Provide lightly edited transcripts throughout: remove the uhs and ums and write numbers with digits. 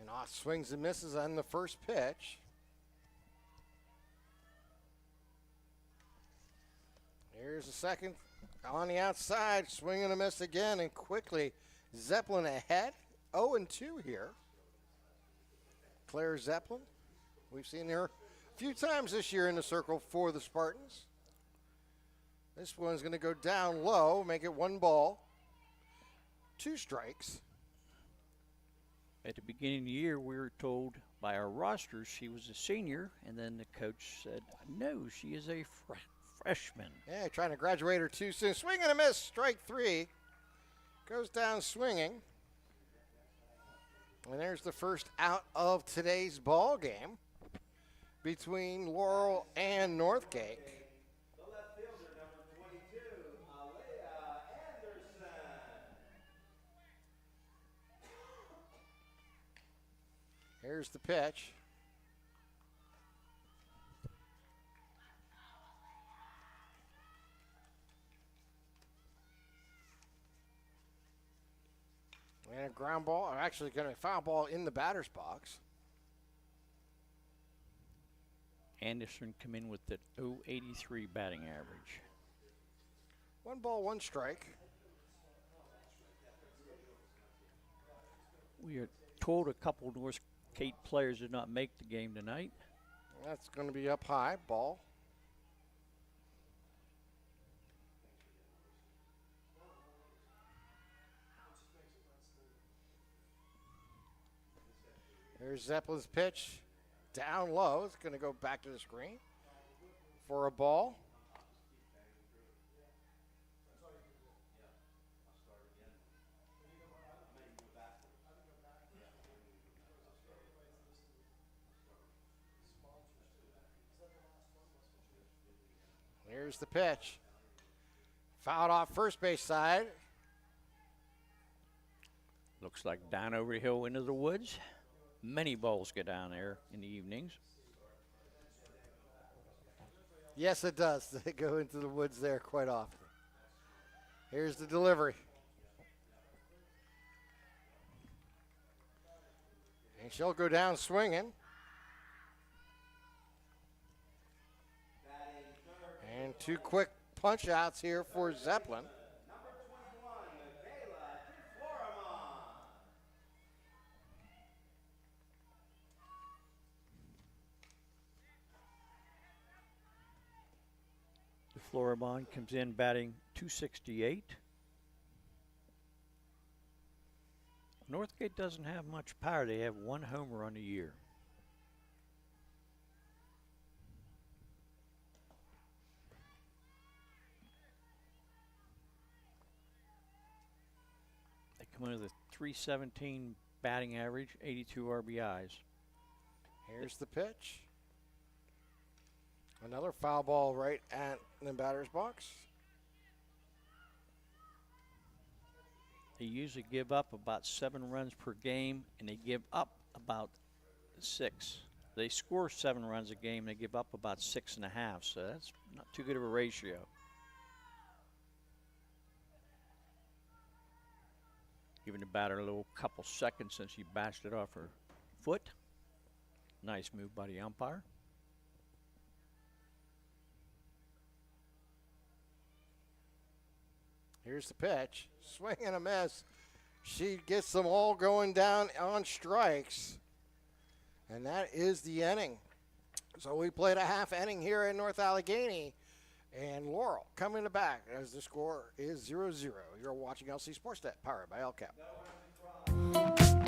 And off swings and misses on the first pitch. Here's the second on the outside, swing and a miss again, and quickly Zeppelin ahead. 0-2 here. Claire Zeppelin, we've seen her a few times this year in the circle for the Spartans. This one's going to go down low, make it 1 ball, 2 strikes. At the beginning of the year, we were told by our rosters she was a senior, and then the coach said, no, she is a freshman. Yeah, trying to graduate her too soon. Swing and a miss, strike 3. Goes down swinging. And there's the first out of today's ball game between Laurel and Northgate. The left fielder, number 22, Alea Anderson. Here's the pitch. And a ground ball, or actually going to foul ball in the batter's box. Anderson come in with the .083 batting average. 1 ball, 1 strike. We are told a couple Northgate players did not make the game tonight. That's going to be up high, ball. There's Zeppelin's pitch. Down low. It's going to go back to the screen for a ball. Here's the pitch. Fouled off first base side. Looks like down over the hill into the woods. Many balls get down there in the evenings. Yes, it does. They go into the woods there quite often. Here's the delivery. And she'll go down swinging. And 2 quick punch outs here for Zeppelin. Floribon comes in batting .268. Northgate doesn't have much power. They have 1 homer on the year. They come in with a .317 batting average, 82 RBIs. Here's the pitch. Another foul ball right at the batter's box. They usually give up about 7 runs per game, and they give up about 6. They score 7 runs a game, they give up about 6.5, so that's not too good of a ratio. Giving the batter a little couple seconds since she bashed it off her foot. Nice move by the umpire. Here's the pitch. Swing and a miss. She gets them all going down on strikes. And that is the inning. So we played a half inning here at North Allegheny. And Laurel coming to back as the score is 0-0. You're watching LC SportsNet, powered by LCAP.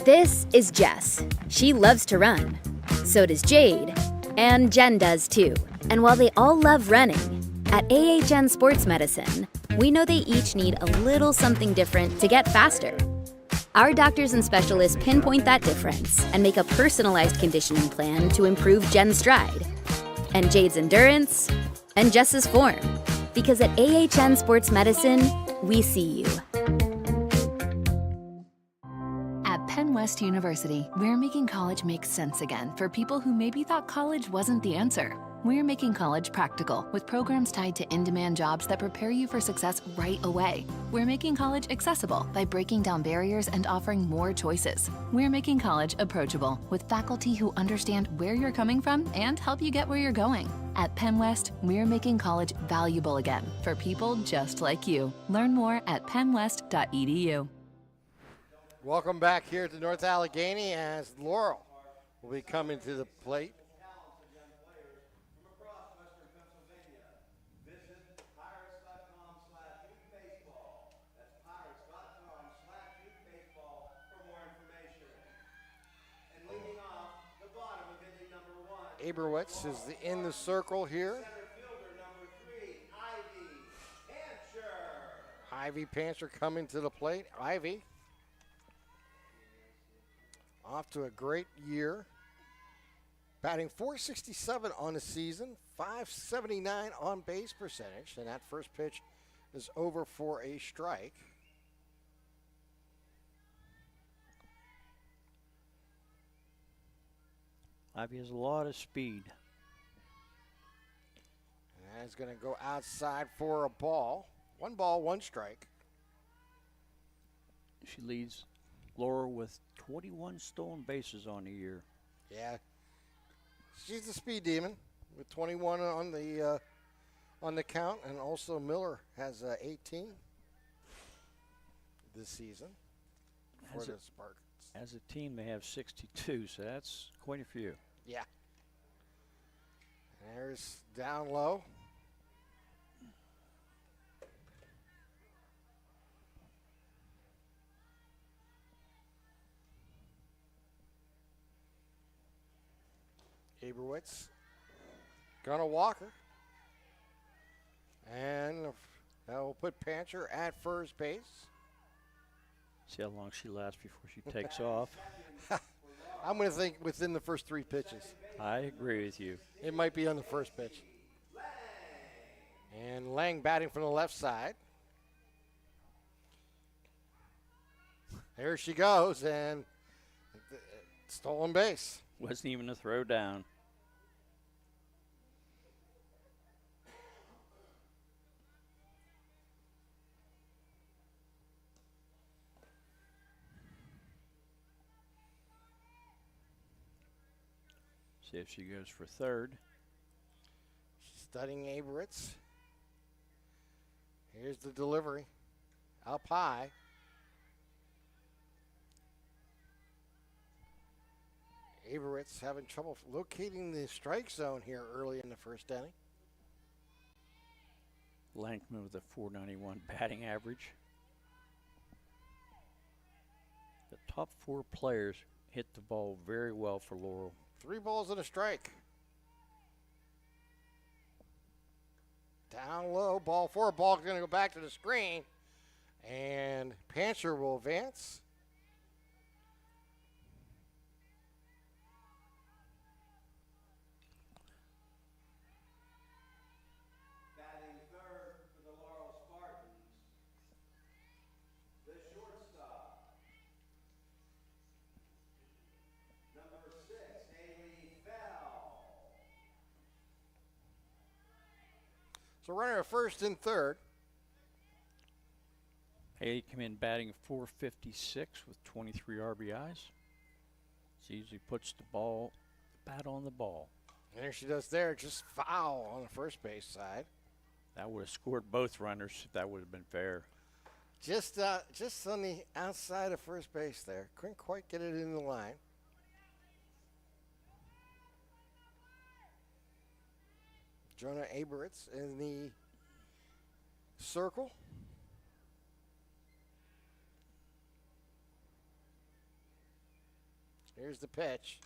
This is Jess. She loves to run. So does Jade. And Jen does too. And while they all love running, at AHN Sports Medicine, we know they each need a little something different to get faster. Our doctors and specialists pinpoint that difference and make a personalized conditioning plan to improve Jen's stride, and Jade's endurance, and Jess's form. Because at AHN Sports Medicine, we see you. At Penn West University, we're making college make sense again for people who maybe thought college wasn't the answer. We're making college practical with programs tied to in-demand jobs that prepare you for success right away. We're making college accessible by breaking down barriers and offering more choices. We're making college approachable with faculty who understand where you're coming from and help you get where you're going. At Penn West, we're making college valuable again for people just like you. Learn more at pennwest.edu. Welcome back here to North Allegheny as Laurel will be coming to the plate. Aberwitz is in the circle here. Ivy Pancher coming to the plate. Ivy off to a great year. Batting .467 on the season, .579 on base percentage, and that first pitch is over for a strike. Ivy has a lot of speed. And that is going to go outside for a ball. 1 ball, 1 strike. She leads Laurel with 21 stolen bases on the year. Yeah, she's the speed demon with 21 on the count, and also Miller has 18 this season for the Spartans. As a team, they have 62, so that's quite a few. Yeah. There's down low. Aberwitz gonna walk her. And that will put Pancher at first base. See how long she lasts before she takes off. I'm going to think within the first 3 pitches. I agree with you. It might be on the first pitch. And Lang batting from the left side. There she goes, and stolen base. Wasn't even a throw down. See if she goes for third. She's studying Aberwitz. Here's the delivery. Up high. Aberwitz having trouble locating the strike zone here early in the first inning. Lankman with a .491 batting average. The top 4 players hit the ball very well for Laurel. 3 balls and a strike. Down low, ball 4. Ball's going to go back to the screen. And Pancher will advance. Batting third for the Laurel Spartans, the shortstop, number 6, Haley Fell. So runner at first and third. Haley came in batting .456 with 23 RBIs. She usually puts the bat on the ball. And there she does there, just foul on the first base side. That would have scored both runners if that would have been fair. Just on the outside of first base there. Couldn't quite get it in the line. Jonah Aberwitz in the circle. Here's the pitch.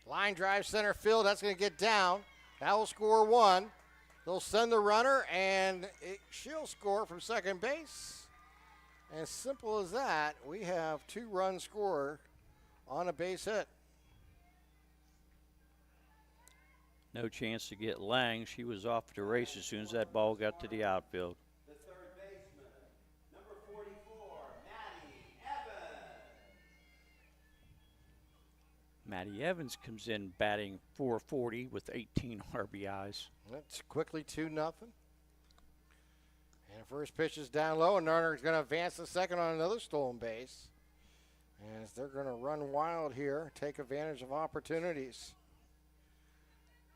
Line drive center field. That's going to get down. That will score 1. They'll send the runner, and she'll score from second base. As simple as that, we have 2 runs scored on a base hit. No chance to get Lang. She was off to race as soon as that ball got to the outfield. The third baseman, number 44, Maddie Matty Evans comes in batting .440 with 18 RBIs. That's quickly 2-0. And first pitch is down low, and Narner's going to advance the second on another stolen base. As they're going to run wild here, take advantage of opportunities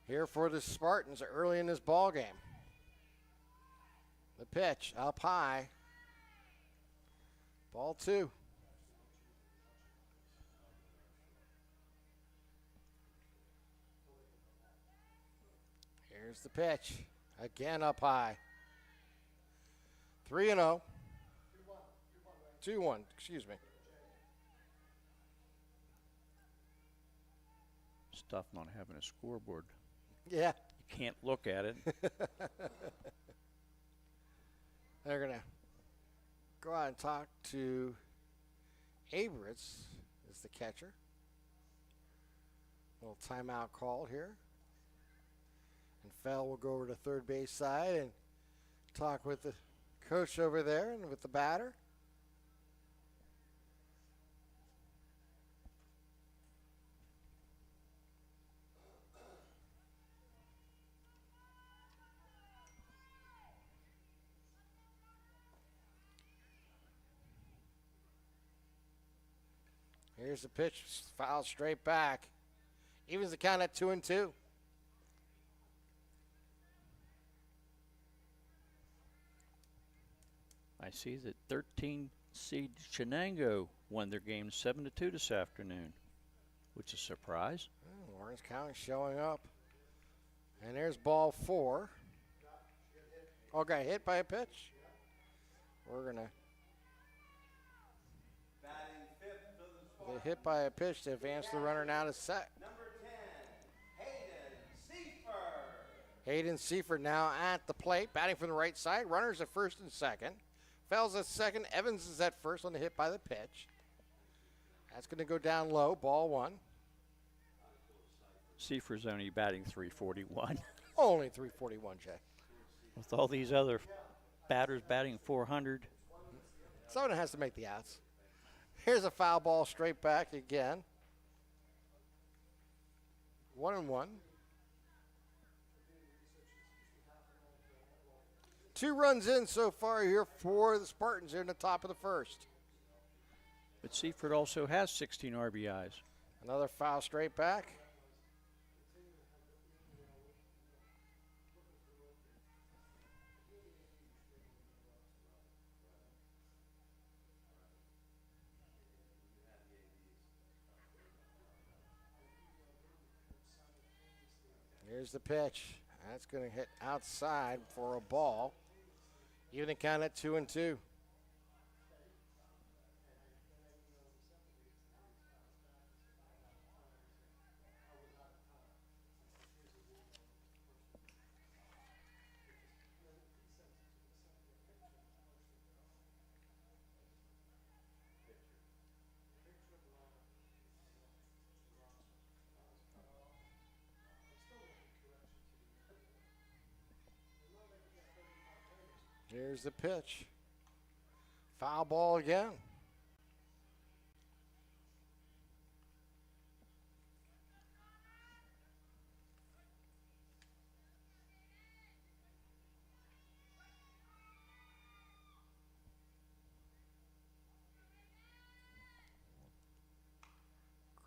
here for the Spartans early in this ball game. The pitch up high. Ball 2. Here's the pitch. Again up high. 3-0. 2-1, excuse me. It's tough not having a scoreboard. Yeah. You can't look at it. They're going to go out and talk to Abrams as the catcher. Little timeout called here. And Fell will go over to third base side and talk with the coach over there and with the batter. Here's the pitch, fouled straight back. Evens the count at 2-2. I see that 13 seed Shenango won their game 7-2 this afternoon, which is a surprise. Lawrence County showing up. And there's ball 4. Oh, got hit by a pitch. We're going to get hit by a pitch to advance the runner now to set. Number 10, Hayden Seifert. Hayden Seifert now at the plate, batting from the right side. Runners at first and second. Fells at second. Evans is at first on the hit by the pitch. That's going to go down low. Ball 1. Seifert's only batting .341. Only .341, Jay. With all these other batters batting .400. Someone has to make the outs. Here's a foul ball straight back again. 1-1. 2 runs in so far here for the Spartans here in the top of the first. But Seifert also has 16 RBIs. Another foul straight back. Here's the pitch. That's going to hit outside for a ball. Even the count at 2-2. Here's the pitch. Foul ball again.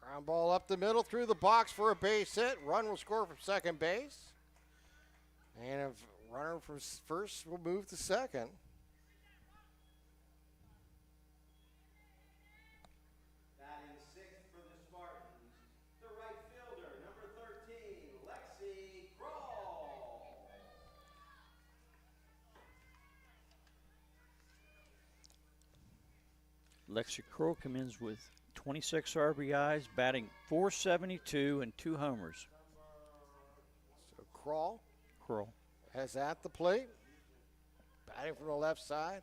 Ground ball up the middle through the box for a base hit. Run will score from second base. And if runner from first will move to second. Batting 6th for the Spartans, the right fielder, number 13, Lexi Kroll. Lexi Kroll comes in with 26 RBIs, batting .472 and 2 homers. So Kroll has at the plate, batting from the left side.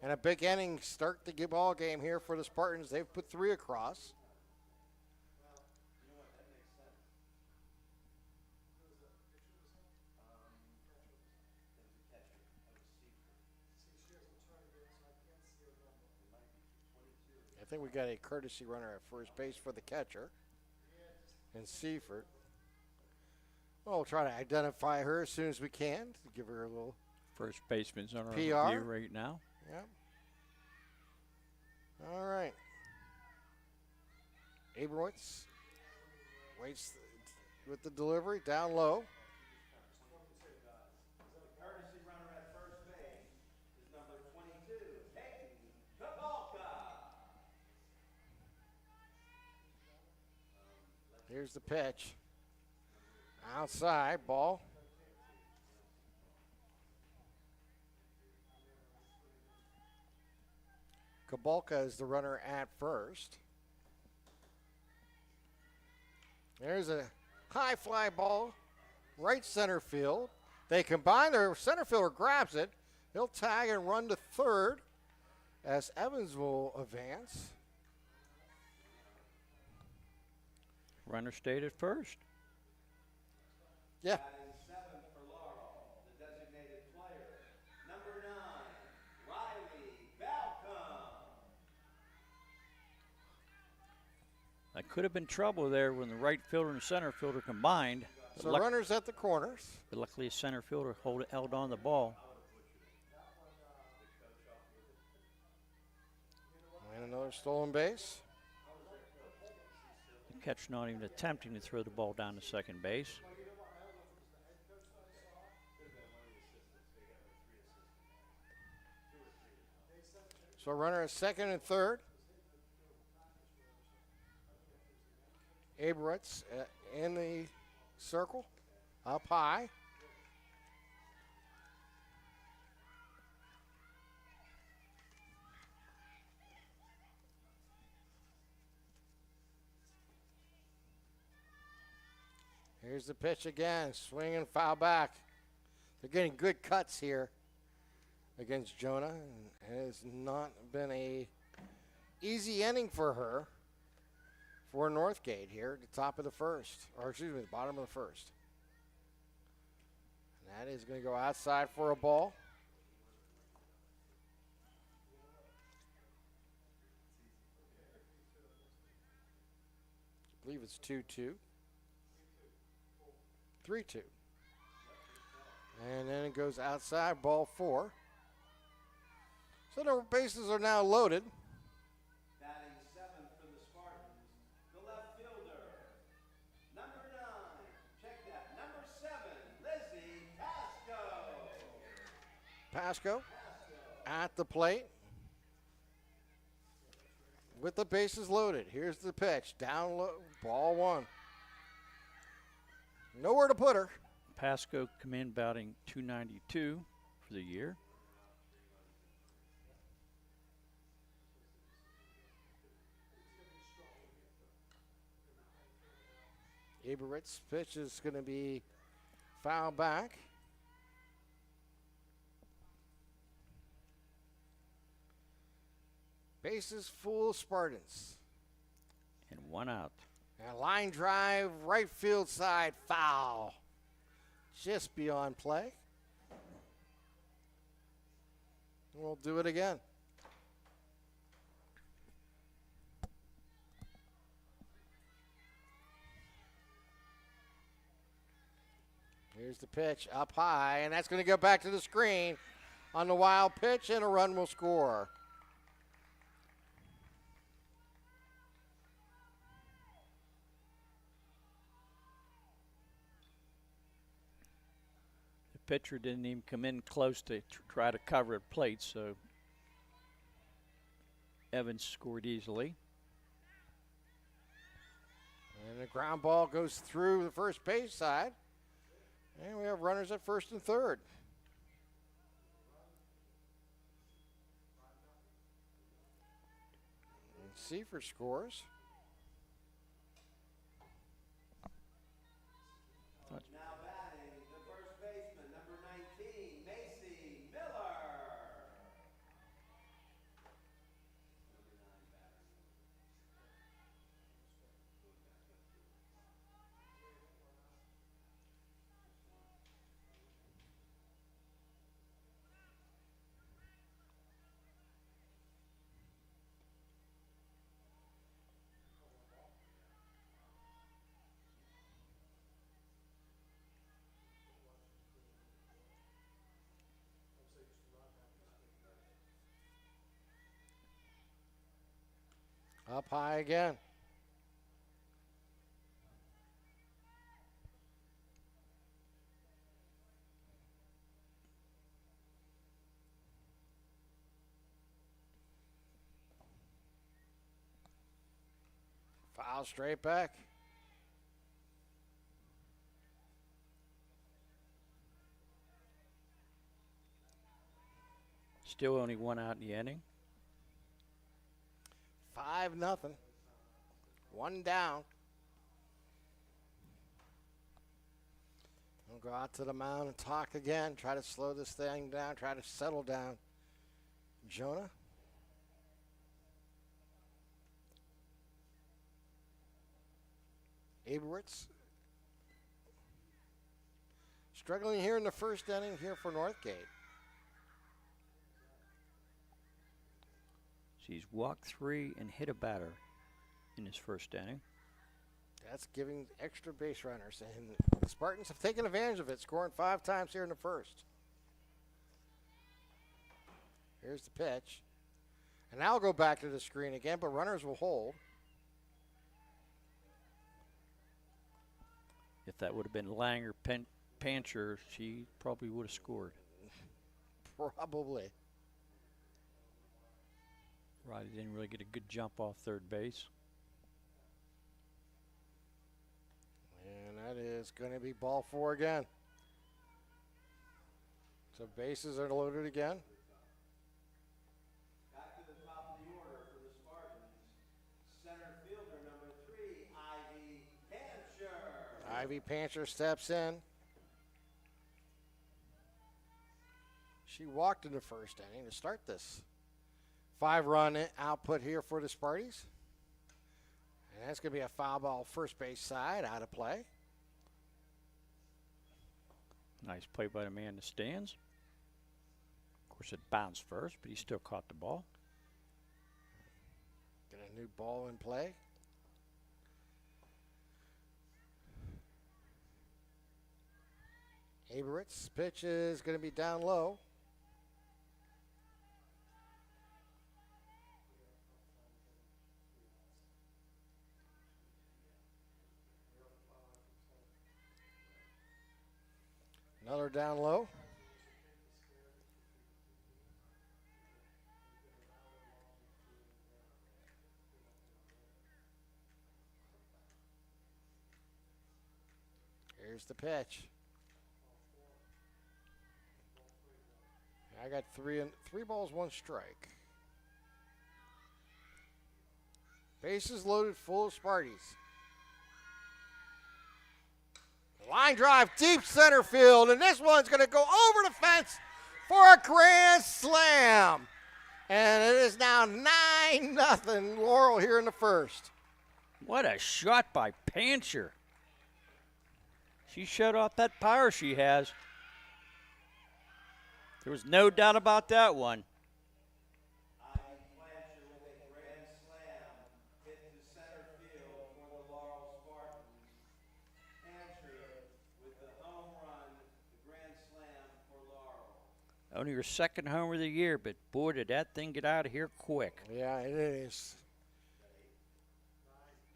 And a big inning start to get ball game here for the Spartans. They've put 3 across. I think we got a courtesy runner at first base for the catcher. and Seifert. Well, we'll try to identify her as soon as we can to give her a little First baseman's on our PR. review right now. Yep. All right. Abrowitz waits with the delivery down low. The courtesy runner at first base is number 22, Hayden Kabalka. Here's the pitch. Outside, ball. Kabalka is the runner at first. There's a high fly ball, right center field. They combine, their center fielder grabs it. He'll tag and run to third as Evans will advance. Runner stayed at first. Yeah. Batting seventh for Laurel, the designated player, number 9, Riley Balcom. That could have been trouble there when the right fielder and center fielder combined. So runners at the corners. But luckily, a center fielder held on the ball. And another stolen base. The catcher not even attempting to throw the ball down to second base. So runner at second and third. Abrowitz in the circle, up high. Here's the pitch again, swing and foul back. They're getting good cuts here against Jonah, and it has not been a easy inning for her, for Northgate here at the top of the first, or excuse me, the bottom of the first. And that is going to go outside for a ball. I believe it's 2-2. 3-2. And then it goes outside, ball 4. So the bases are now loaded. Batting seventh for the Spartans, the left fielder, number 9, check that, number 7, Lizzie Pasco. Pasco at the plate with the bases loaded. Here's the pitch, down low, ball 1. Nowhere to put her. Pasco come in batting .292 for the year. Aberwitz's pitch is going to be foul back. Bases full, Spartans. And 1 out. And a line drive, right field side, foul. Just beyond play. We'll do it again. Here's the pitch up high, and that's going to go back to the screen on the wild pitch, and a run will score. The pitcher didn't even come in close to try to cover at plate, so Evans scored easily. And the ground ball goes through the first base side. And we have runners at first and third. And Seifert scores. Now batting the first baseman, number 19, Macy Miller. Up high again. Foul straight back. Still only one out in the inning. 5-0. One down. We'll go out to the mound and talk again. Try to slow this thing down. Try to settle down. Jonah. Aberwitz. Struggling here in the first inning here for Northgate. He's walked 3 and hit a batter in his first inning. That's giving extra base runners, and the Spartans have taken advantage of it, scoring 5 times here in the first. Here's the pitch. And now I'll go back to the screen again, but runners will hold. If that would have been Langer Pancher, she probably would have scored. Probably. Riley didn't really get a good jump off third base. And that is going to be ball 4 again. So bases are loaded again. Back to the top of the order for the Spartans. Center fielder number 3, Ivy Pancher. Ivy Pancher steps in. She walked in the first inning to start this 5-run output here for the Sparties. And that's going to be a foul ball first base side, out of play. Nice play by the man in the stands. Of course, it bounced first, but he still caught the ball. Get a new ball in play. Aberwitz pitch is going to be down low. Another down low. Here's the pitch. I got 3 balls, 1 strike. Bases loaded, full of Sparties. Line drive, deep center field, and this one's going to go over the fence for a grand slam. And it is now 9-0 Laurel here in the first. What a shot by Pancher. She shut off that power she has. There was no doubt about that one. Ivy Pancher with a grand slam hit to center field for the Laurel Spartans. Pancher with the home run, the grand slam for Laurel. Only her second homer of the year, but boy, did that thing get out of here quick. Yeah, it is.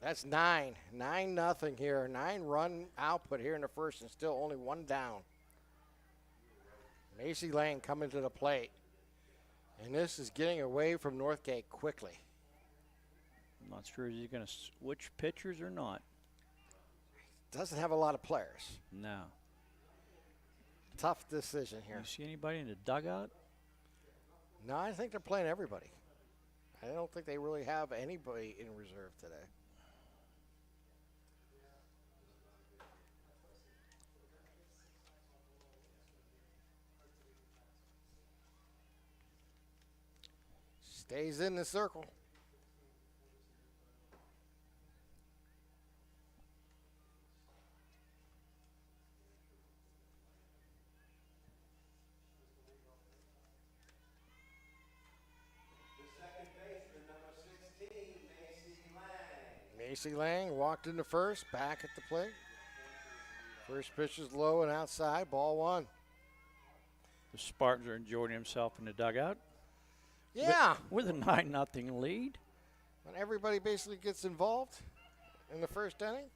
That's 9-0 here. 9-run output here in the first, and still only 1 down. Macy Lane coming to the plate. And this is getting away from Northgate quickly. I'm not sure if he's going to switch pitchers or not. Doesn't have a lot of players. No. Tough decision here. You see anybody in the dugout? No, I think they're playing everybody. I don't think they really have anybody in reserve today. Stays in the circle. The second baseman, number 16, Macy Lang. Macy Lang walked into first, back at the plate. First pitch is low and outside, ball 1. The Spartans are enjoying themselves in the dugout. Yeah. With a 9-0 lead. When everybody basically gets involved in the first inning.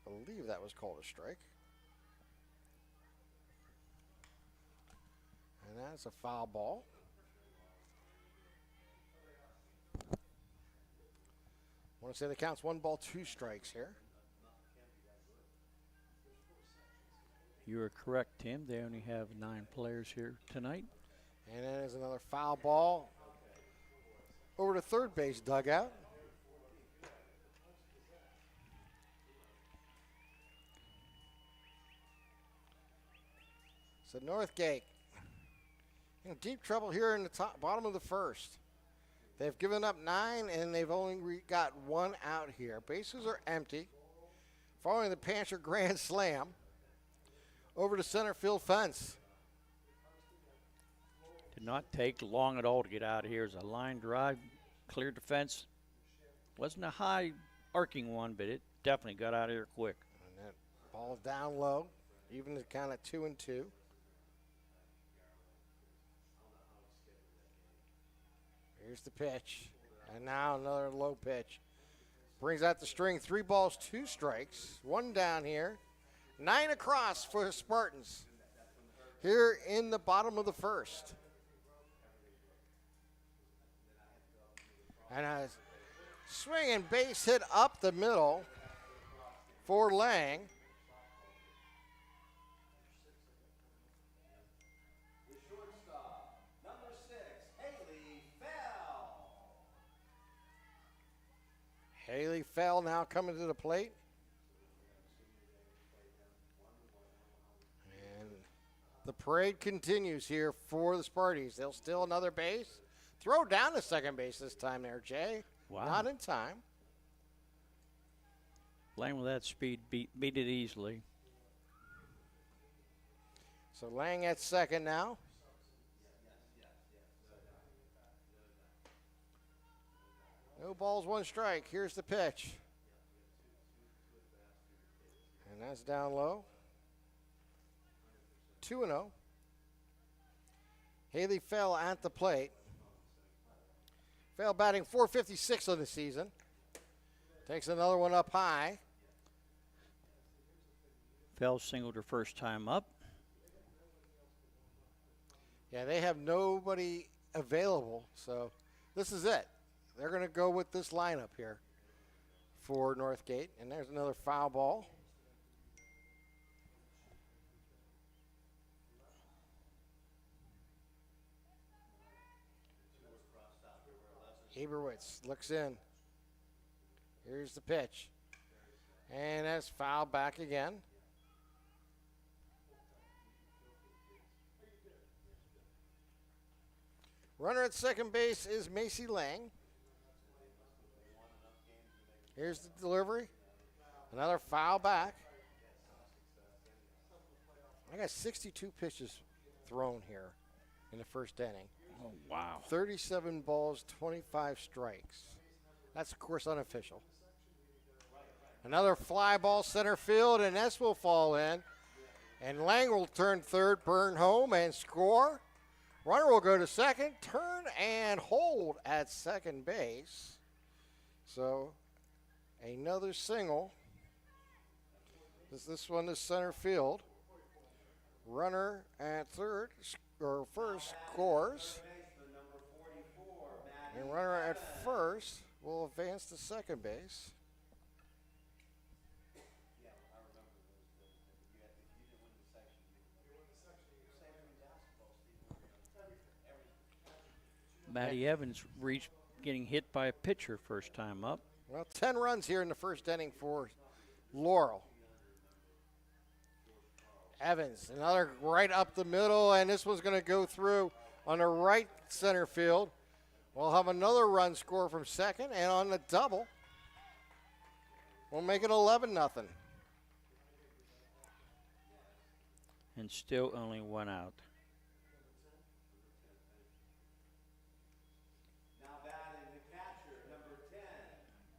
I believe that was called a strike. And that's a foul ball. I want to say the count's 1 ball, 2 strikes here. You are correct, Tim. They only have 9 players here tonight. And then there's another foul ball over to third base dugout. So Northgate in deep trouble here in the bottom of the first. They've given up 9, and they've only got 1 out here. Bases are empty. Following the Panther grand slam over to center field fence. Did not take long at all to get out of here. It was a line drive, cleared the fence. Wasn't a high arcing one, but it definitely got out of here quick. And that ball down low, even to count at 2-2. Here's the pitch. And now another low pitch. Brings out the string. 3 balls, 2 strikes. 1 down here. 9 across for the Spartans here in the bottom of the first. And a swinging base hit up the middle for Lang. The shortstop, number 6, Haley Fell. Haley Fell now coming to the plate. And the parade continues here for the Sparties. They'll steal another base. Throw down to second base this time there, Jay. Wow. Not in time. Lang with that speed beat it easily. So Lang at second now. No balls, 1 strike. Here's the pitch. And that's down low. 2-0. Haley Fell at the plate. Fell batting .456 on the season. Takes another one up high. Fell singled her first time up. Yeah, they have nobody available, so this is it. They're going to go with this lineup here for Northgate. And there's another foul ball. Eberwitz looks in. Here's the pitch. And that's fouled back again. Runner at second base is Macy Lang. Here's the delivery. Another foul back. I got 62 pitches thrown here in the first inning. Oh, wow. 37 balls, 25 strikes. That's, of course, unofficial. Another fly ball center field, and this will fall in. And Lang will turn third, burn home, and score. Runner will go to second, turn, and hold at second base. So another single. This one is center field. Runner at third, or first, scores. And runner at first will advance to second base. Matty Evans getting hit by a pitcher first time up. Well, 10 runs here in the first inning for Laurel. Evans, another right up the middle, and this one's going to go through on the right center field. We'll have another run score from second, and on the double, we'll make it 11-0. And still only 1 out. Now batting the catcher, number 10,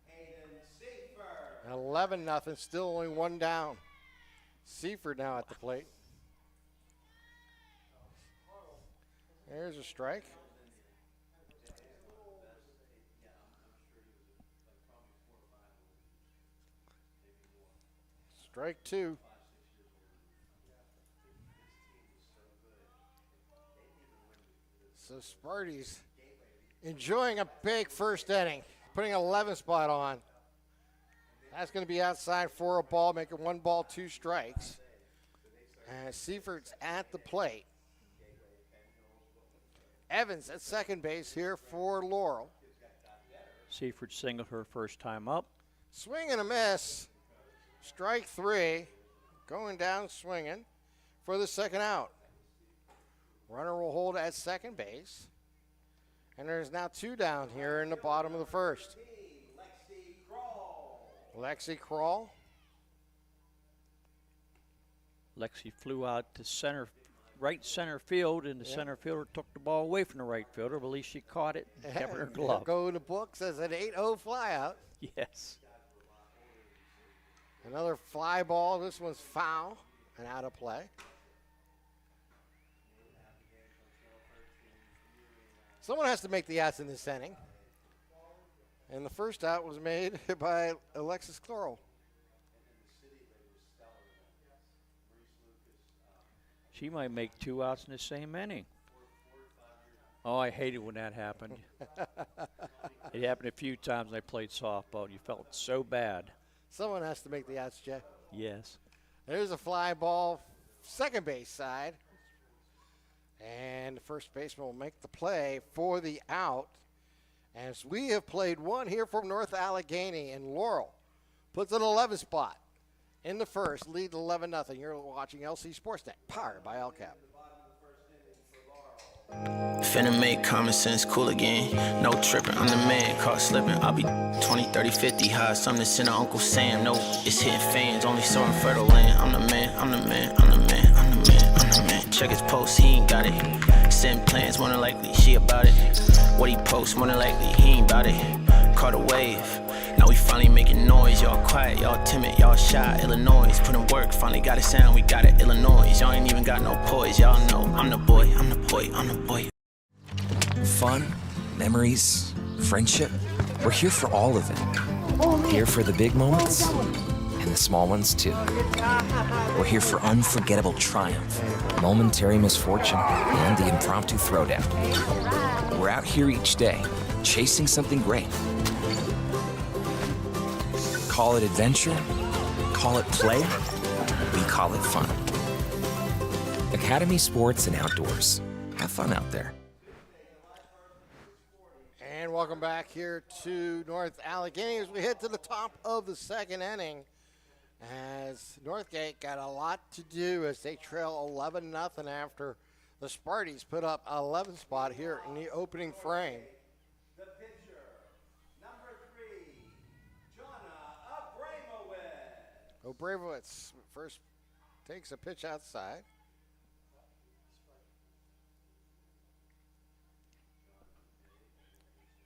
Hayden Seifert. 11-0, still only 1 down. Seifert now at the plate. There's a strike. Strike two. So Sparty's enjoying a big first inning, putting an 11 spot on. That's going to be outside for a ball, making 1 ball, 2 strikes. And Seifert's at the plate. Evans at second base here for Laurel. Seifert singled her first time up. Swing and a miss. Strike 3. Going down swinging for the second out. Runner will hold at second base. And there's now 2 down here in the bottom of the first. Lexi Crawl. Lexi flew out to right center field, and the center fielder took the ball away from the right fielder, but at least she caught it and kept it in her glove. Go in the books as an 8-0 flyout. Yes. Another fly ball. This one's foul and out of play. Someone has to make the outs in this inning. And the first out was made by Alexis Cloral. She might make 2 outs in the same inning. Oh, I hated when that happened. It happened a few times when I played softball. You felt so bad. Someone has to make the outs, Jeff. Yes. There's a fly ball, second base side. And the first baseman will make the play for the out. As we have played one here from North Allegheny, and Laurel puts an 11 spot in the first, lead 11-0. You're watching LC SportsNet, powered by LCAP. Finna make common sense cool again. No tripping, I'm the man, caught slipping. I'll be 20, 30, 50 high. Something to send to Uncle Sam. No, it's hitting fans, only so in fertile land. I'm the man, I'm the man, I'm the man, I'm the man, I'm the man. Check his post, he ain't got it. Send plans, more than likely, she about it. What he posts, more than likely, he ain't about it. Caught a wave, now we finally making noise. Y'all quiet, y'all timid, y'all shy. Illinois, put in work, finally got it sound, we got it. Illinois, y'all ain't even got no poise. Y'all know, I'm the boy, I'm the boy, I'm the boy. Fun, memories, friendship. We're here for all of it. Here for the big moments and the small ones too. We're here for unforgettable triumph, momentary misfortune, and the impromptu throwdown. We're out here each day, chasing something great. Call it adventure, call it play, we call it fun. Academy Sports and Outdoors. Have fun out there. And welcome back here to North Allegheny as we head to the top of the second inning. As Northgate got a lot to do as they trail 11-0 after the Sparties put up an 11 spot here in the opening frame. The pitcher, number 3, Jonna Abramowitz. Abramowitz first takes a pitch outside.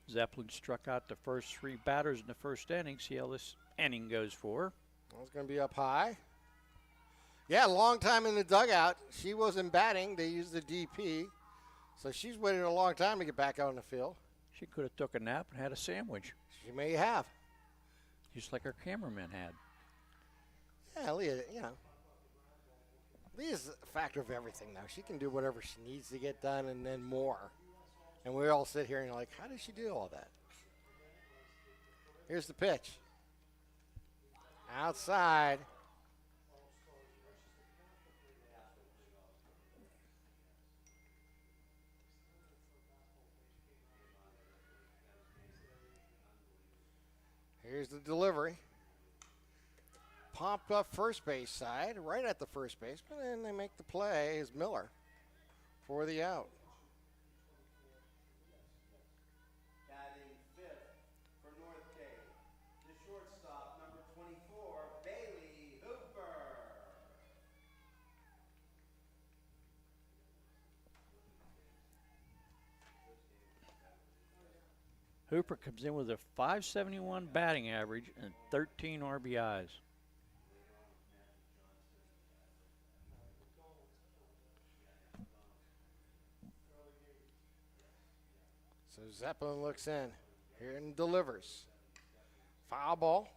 Zeppelin struck out the first 3 batters in the first inning. See how this inning goes for her. It's going to be up high. Yeah, long time in the dugout. She wasn't batting. They used the DP. So she's waited a long time to get back out on the field. She could have took a nap and had a sandwich. She may have. Just like our cameraman had. Yeah, Leah, Leah's a factor of everything now. She can do whatever she needs to get done and then more. And we all sit here and like, how does she do all that? Here's the pitch. Outside. Here's the delivery. Popped up first base side, right at the first baseman, and they make the play as Miller for the out. Batting 5th for Northgate, the shortstop, number 24, Bailey Hooper. Hooper comes in with a .571 batting average and 13 RBIs. So Zeppelin looks in here and delivers. Foul ball.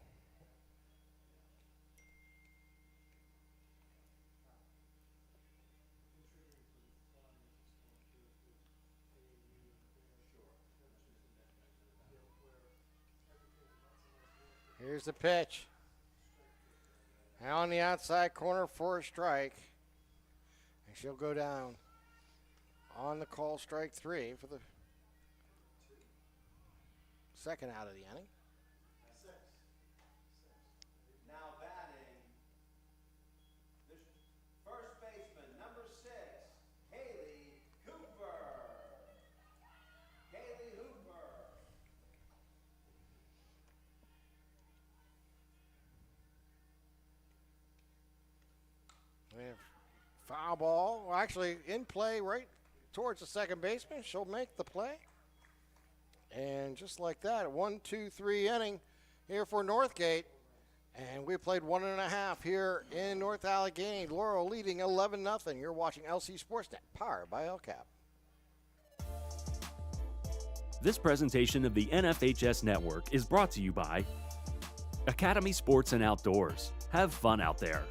Here's the pitch. Now on the outside corner for a strike. And she'll go down on the call, strike 3 for the second out of the inning. Now batting, the first baseman, number 6, Kaylee Hooper. Kaylee Hooper. We have foul ball. Well, actually, in play right towards the second baseman. She'll make the play. And just like that, a 1-2-3 inning here for Northgate. And we played 1.5 here in North Allegheny. Laurel leading 11-0. You're watching LC SportsNet, powered by LCAP. This presentation of the NFHS Network is brought to you by Academy Sports and Outdoors. Have fun out there.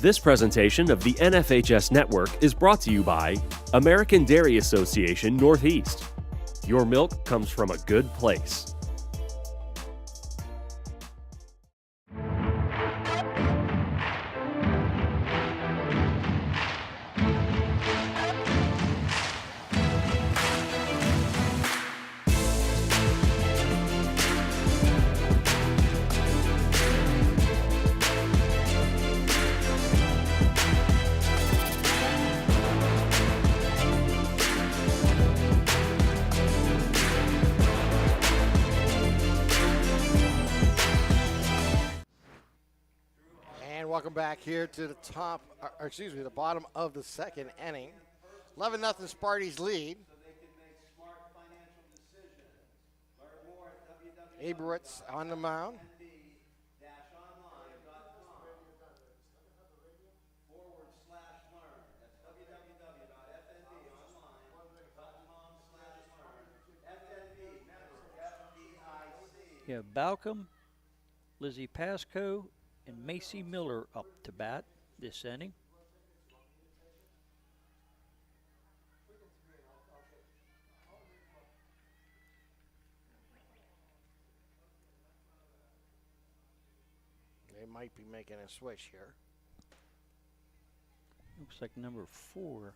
This presentation of the NFHS Network is brought to you by American Dairy Association Northeast. Your milk comes from a good place. Welcome back here to the the bottom of the second inning. 11-0 Sparty's lead. Aberitz on the mound. Yeah, Balcom, Lizzie Pasco, and Macy Miller up to bat this inning. They might be making a switch here. Looks like number 4.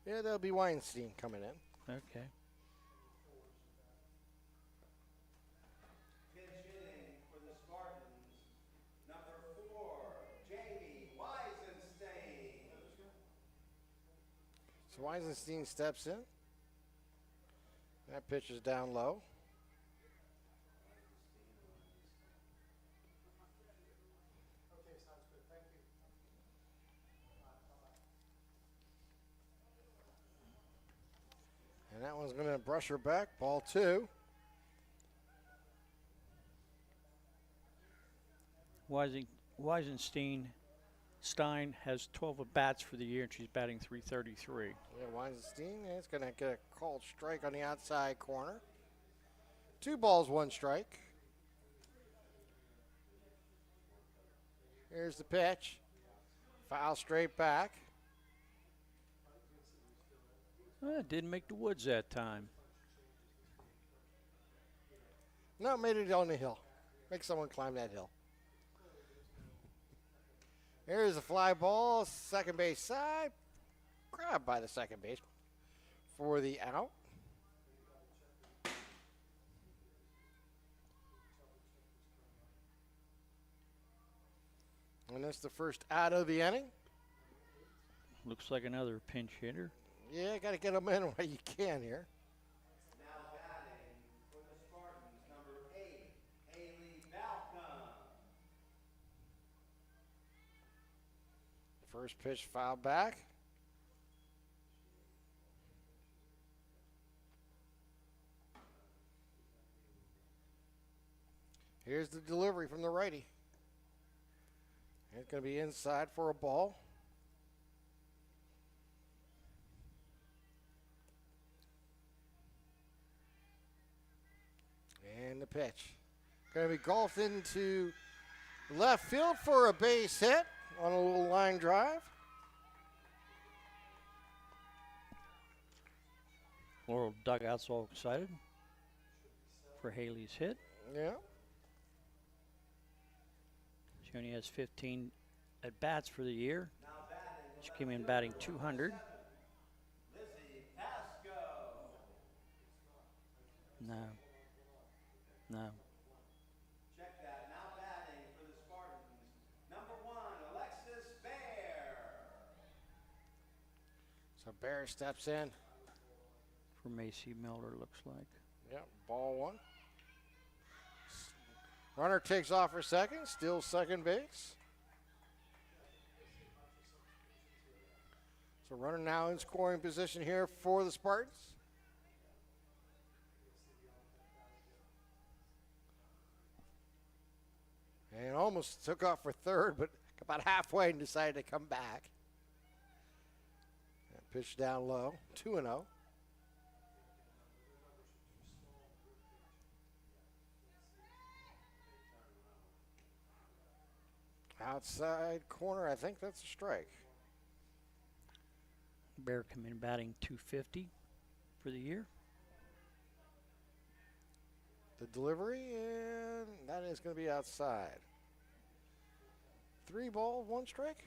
Yeah, there'll be Weinstein coming in. Okay. For the Spartans, number 4, Jamie Weisenstein. So Weisenstein steps in. That pitch is down low. And that one's going to brush her back. Ball 2. Stein has 12 at-bats for the year, and she's batting .333. Yeah, Weisenstein is going to get a called strike on the outside corner. 2 balls, 1 strike. Here's the pitch. Foul straight back. Well, it didn't make the woods that time. No, made it on the hill. Make someone climb that hill. Here's a fly ball, second base side. Grabbed by the second baseman for the out. And that's the first out of the inning. Looks like another pinch hitter. Yeah, got to get them in while you can here. Now batting for the Spartans, number 8, Haley Balcom. First pitch fouled back. Here's the delivery from the righty. It's going to be inside for a ball. And the pitch. Going to be golfed into left field for a base hit on a little line drive. Laurel dugout's all excited for Haley's hit. Yeah. She only has 15 at bats for the year. She came in batting 200. No. No. Check that. Now batting for the Spartans, number 1, Alexis Bear. So Bear steps in. For Macy Miller, looks like. Yep, ball 1. Runner takes off for second, steals second base. So runner now in scoring position here for the Spartans. And almost took off for third, but about halfway and decided to come back. And pitch down low, 2-0. Outside corner, I think that's a strike. Bear come in batting 250 for the year. The delivery, and that is going to be outside. 3 ball, 1 strike?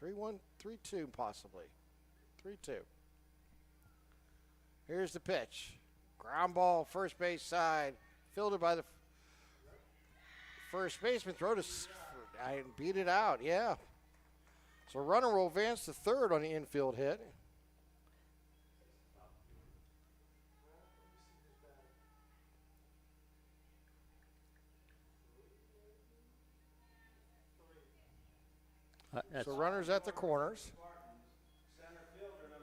3-1, 3-2 possibly. 3-2. Here's the pitch. Ground ball, first base side. Fielded by the first baseman. Throw to, I beat it out, yeah. So runner will advance to third on the infield hit. So runners at the corners.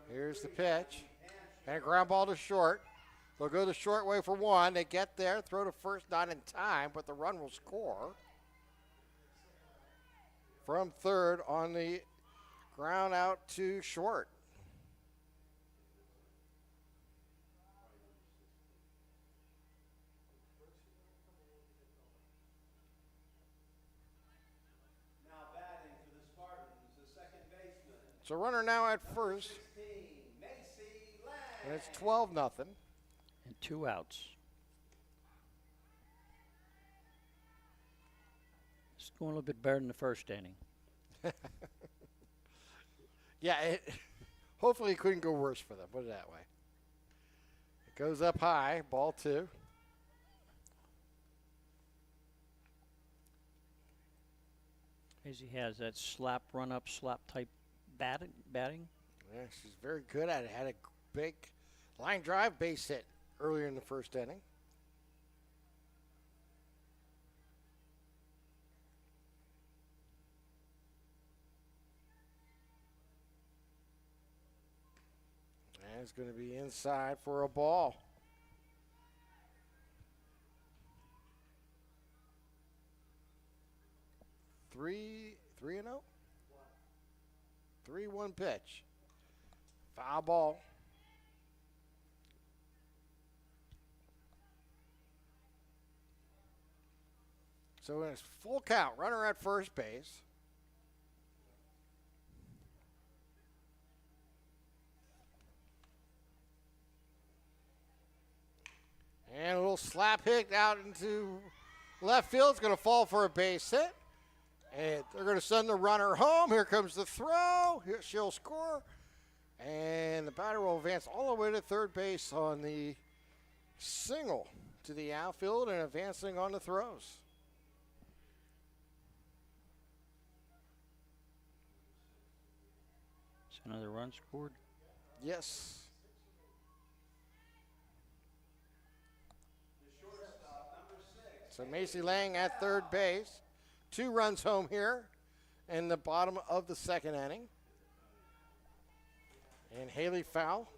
Here's the pitch. And a ground ball to short. They'll go the short way for 1. They get there, throw to first, not in time, but the run will score. From third on the ground out to short. So runner now at first. And it's 12-0. And 2 outs. It's going a little bit better than the first inning. Yeah, hopefully it couldn't go worse for them, put it that way. It goes up high, ball 2. Maisie has that slap, run up, slap type batting. Yeah, she's very good at it. Had a big line drive base hit earlier in the first inning. And it's going to be inside for a ball. Three and 0. 3-1 pitch. Foul ball. So it's full count. Runner at first base. And a little slap hit out into left field. It's going to fall for a base hit. And they're going to send the runner home. Here comes the throw. Here she'll score. And the batter will advance all the way to third base on the single to the outfield and advancing on the throws. Is another run scored? Yes. So Macy Lang at third base. 2 runs home here in the bottom of the second inning. And Haley foul.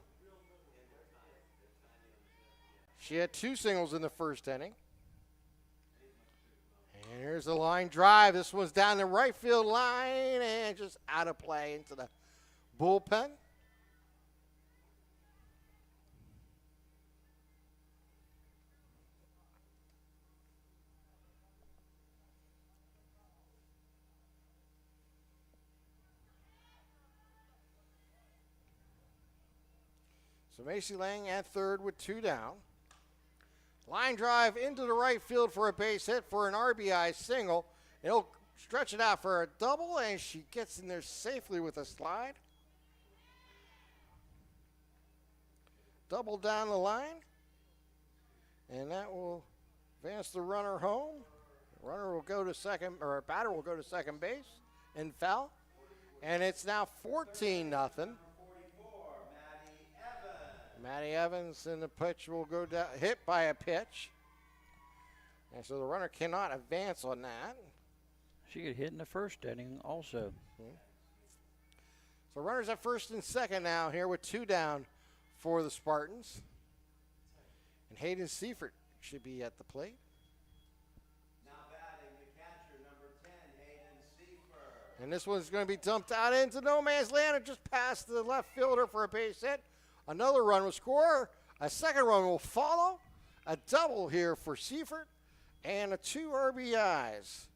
She had 2 singles in the first inning. And here's the line drive. This one's down the right field line and just out of play into the bullpen. So Macy Lang at third with 2 down. Line drive into the right field for a base hit for an RBI single. He'll stretch it out for a double, and she gets in there safely with a slide. Double down the line, and that will advance the runner home. Runner will go to second, or a batter will go to second base and foul. And it's now 14-0. Maddie Evans, and the pitch will go down, hit by a pitch. And so the runner cannot advance on that. She got hit in the first inning also. So runners at first and second now here with 2 down for the Spartans. And Hayden Seifert should be at the plate. Now batting the catcher, number 10, Hayden Seifert. And this one's going to be dumped out into no man's land and just past the left fielder for a base hit. Another run will score. A second run will follow. A double here for Seifert. And 2 RBIs.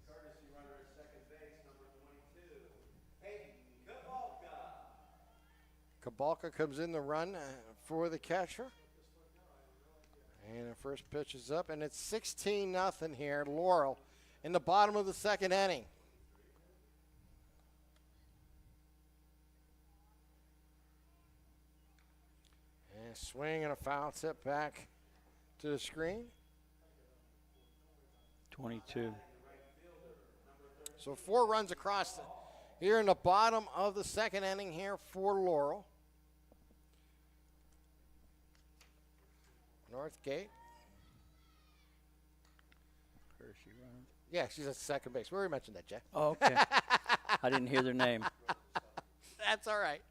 Courtesy runner at second base, number 22, Hayden Kabalka. Kabalka comes in the run for the catcher. And the first pitch is up, and it's 16-0 here. Laurel in the bottom of the second inning. And a swing and a foul tip back to the screen. 22. So 4 runs across here in the bottom of the second inning here for Laurel. Northgate. Where is she running? Yeah, she's at second base. We already mentioned that, Jay. Oh, okay. I didn't hear their name. That's all right.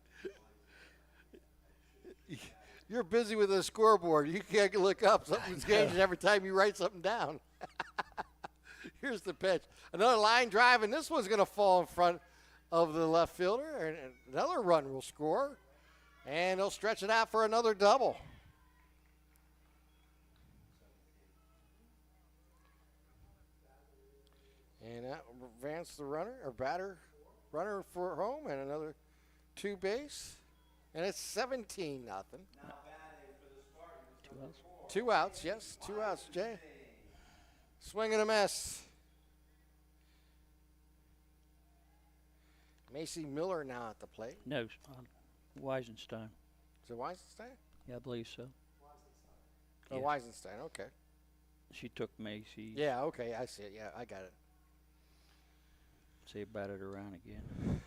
You're busy with a scoreboard. You can't look up. Something's changing every time you write something down. Here's the pitch. Another line drive, and this one's going to fall in front of the left fielder. And another run will score, and he'll stretch it out for another double. And that will advance the runner, or runner for home, and another 2 base. And it's 17-0. Now batting for the Spartans, 2 outs. 2 outs, yes, 2 outs, Jay. Swing and a miss. Macy Miller now at the plate. No, Weisenstein. Is it Weisenstein? Yeah, I believe so. Oh, Yeah. Weisenstein, okay. She took Macy. Yeah, okay, I see it. Yeah, I got it. Say bat it around again.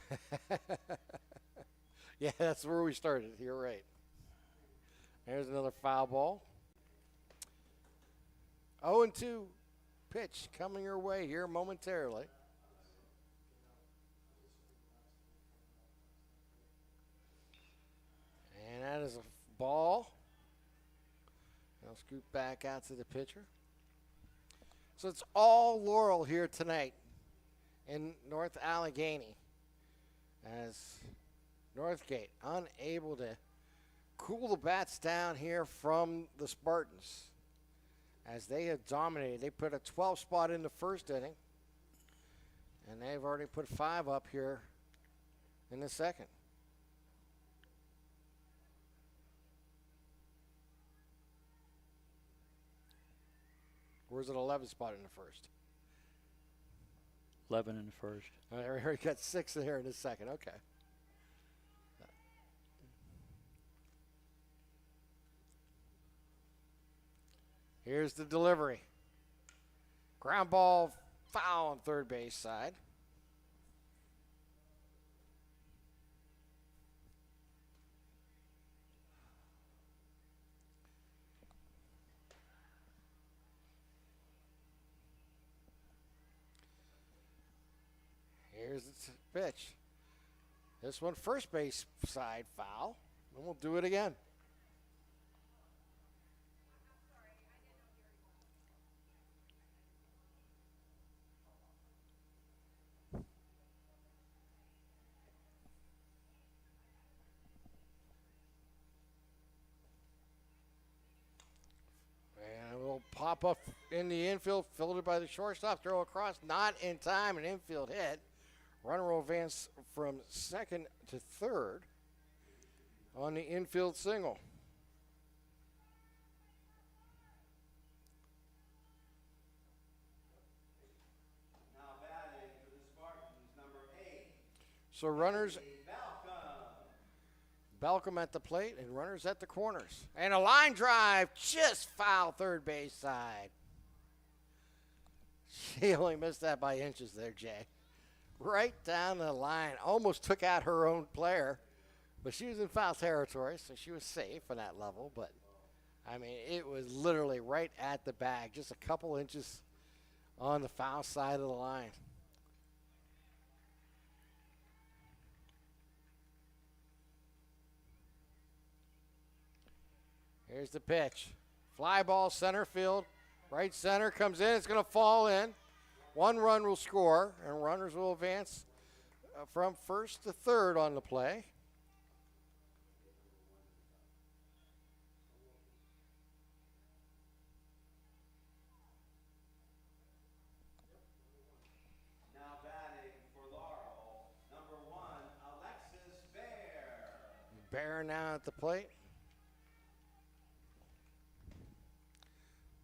Yeah, that's where we started. You're right. There's another foul ball. 0-2 pitch coming your way here momentarily. And that is a ball. I'll scoot back out to the pitcher. So it's all Laurel here tonight in North Allegheny, as Northgate unable to cool the bats down here from the Spartans, as they have dominated. They put a 12 spot in the first inning, and they've already put 5 up here in the second. Where's an 11 spot in the first? 11 in the first. All right, we got 6 in here in the second. Okay. Here's the delivery. Ground ball, foul on third base side. Here's the pitch. This one, first base side foul. And we'll do it again. And a little pop up in the infield, fielded by the shortstop. Throw across, not in time, an infield hit. Runner will advance from second to third on the infield single. Now batting for the Spartans, number 8. So runners, Balcom at the plate and runners at the corners. And a line drive, just foul third base side. She only missed that by inches there, Jay. Right down the line, almost took out her own player. But she was in foul territory, so she was safe on that level. But, I mean, it was literally right at the bag, just a couple inches on the foul side of the line. Here's the pitch. Fly ball, center field. Right center comes in. It's going to fall in. One run will score, and runners will advance from first to third on the play. Now batting for Laurel, number 1, Alexis Bear. Bear now at the plate.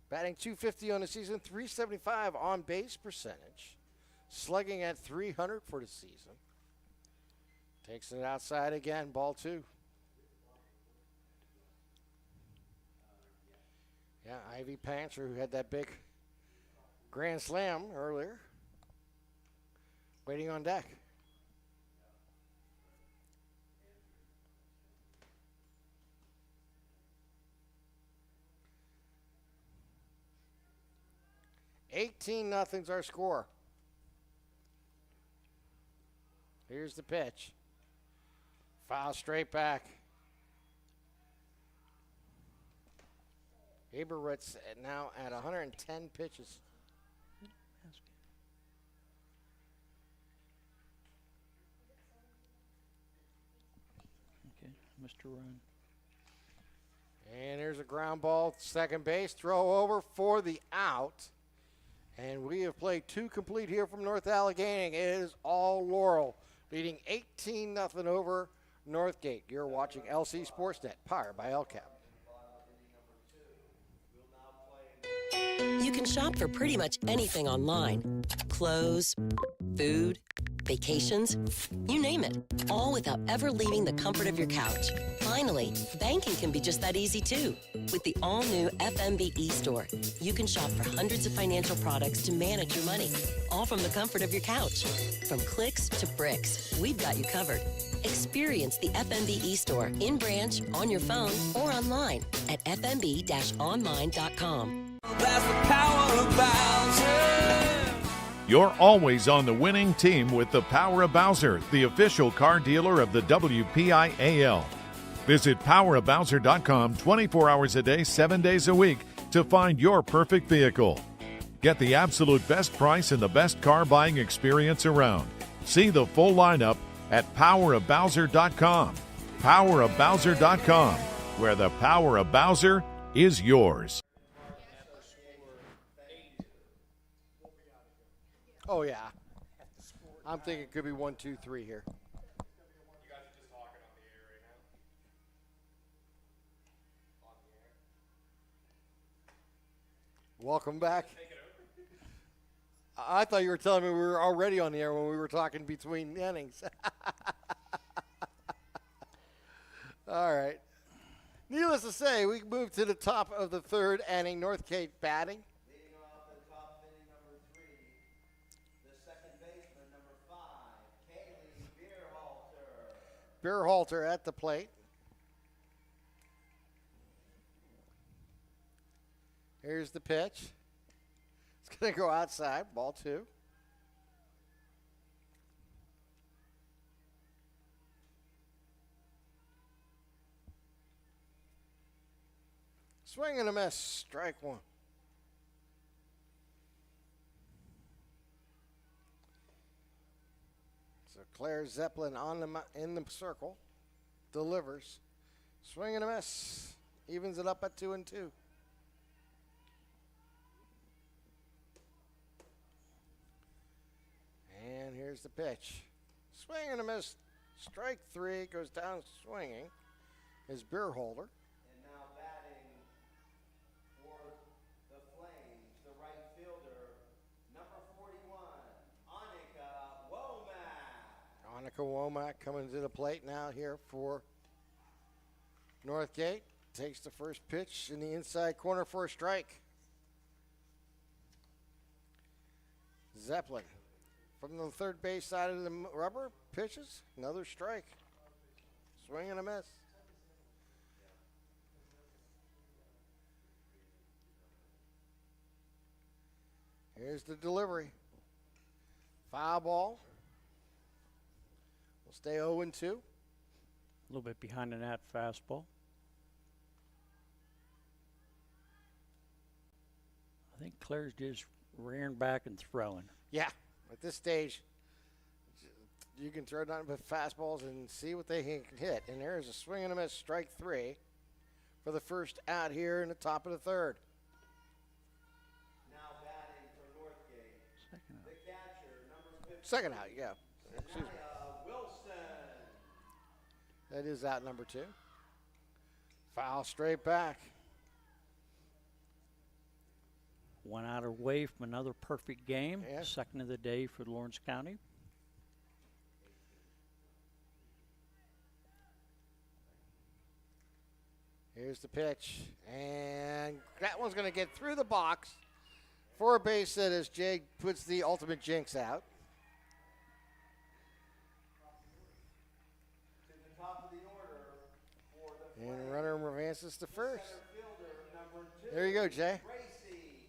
Batting .250 on the season, .375 on base percentage. Slugging at .300 for the season. Takes it outside again, ball 2. Yeah, Ivy Panther, who had that big grand slam earlier, waiting on deck. $18-0's our score. Here's the pitch. Foul straight back. Aberritz now at 110 pitches. Okay, Mr. Ryan. And there's a ground ball, second base, throw over for the out. And we have played 2 complete here from North Allegheny. It is all Laurel, leading 18-0 over Northgate. You're watching LC SportsNet, powered by LCAP. You can shop for pretty much anything online. Clothes, food, vacations, you name it. All without ever leaving the comfort of your couch. Finally, banking can be just that easy too. With the all-new FMB eStore, you can shop for hundreds of financial products to manage your money, all from the comfort of your couch. From clicks to bricks, we've got you covered. Experience the FMB eStore in branch, on your phone, or online at fmb-online.com. That's the power of Bowser. You're always on the winning team with the power of Bowser, the official car dealer of the WPIAL. Visit powerofbowser.com 24 hours a day, 7 days a week to find your perfect vehicle. Get the absolute best price and the best car buying experience around. See the full lineup at powerofbowser.com. Powerofbowser.com, where the power of Bowser is yours. Oh, yeah. I'm thinking it could be 1, 2, 3 here. Welcome back. I thought you were telling me we were already on the air when we were talking between innings. All right. Needless to say, we move to the top of the third inning. Northgate batting. Leading off the top inning, number 3, the second baseman, number 5, Kaylee Beerhalter. Beerhalter at the plate. Here's the pitch. It's going to go outside, ball 2. Swing and a miss. Strike one. So Claire Zeppelin in the circle. Delivers. Swing and a miss. Evens it up at 2-2. And here's the pitch. Swing and a miss. Strike three. Goes down swinging. His beer holder. And now batting for the Flames, the right fielder, number 41, Annika Womack. Annika Womack coming to the plate now here for Northgate. Takes the first pitch in the inside corner for a strike. Zeppelin from the third base side of the rubber pitches. Another strike. Swing and a miss. Here's the delivery. Foul ball. We'll stay 0-2. A little bit behind in that fastball. I think Claire's just rearing back and throwing. Yeah, at this stage, you can throw nothing but fastballs and see what they can hit. And there's a swing and a miss, strike three for the first out here in the top of the third. Now batting for Northgate, the catcher, number 15. Second out, yeah. Excuse me. Wilson. That is out number 2. Foul straight back. One out away from another perfect game. Yeah. Second of the day for Lawrence County. Here's the pitch. And that one's going to get through the box for a base hit as Jay puts the ultimate jinx out. To the top of the order for the And runner advances to first. fielder, number 2. There you go, Jay.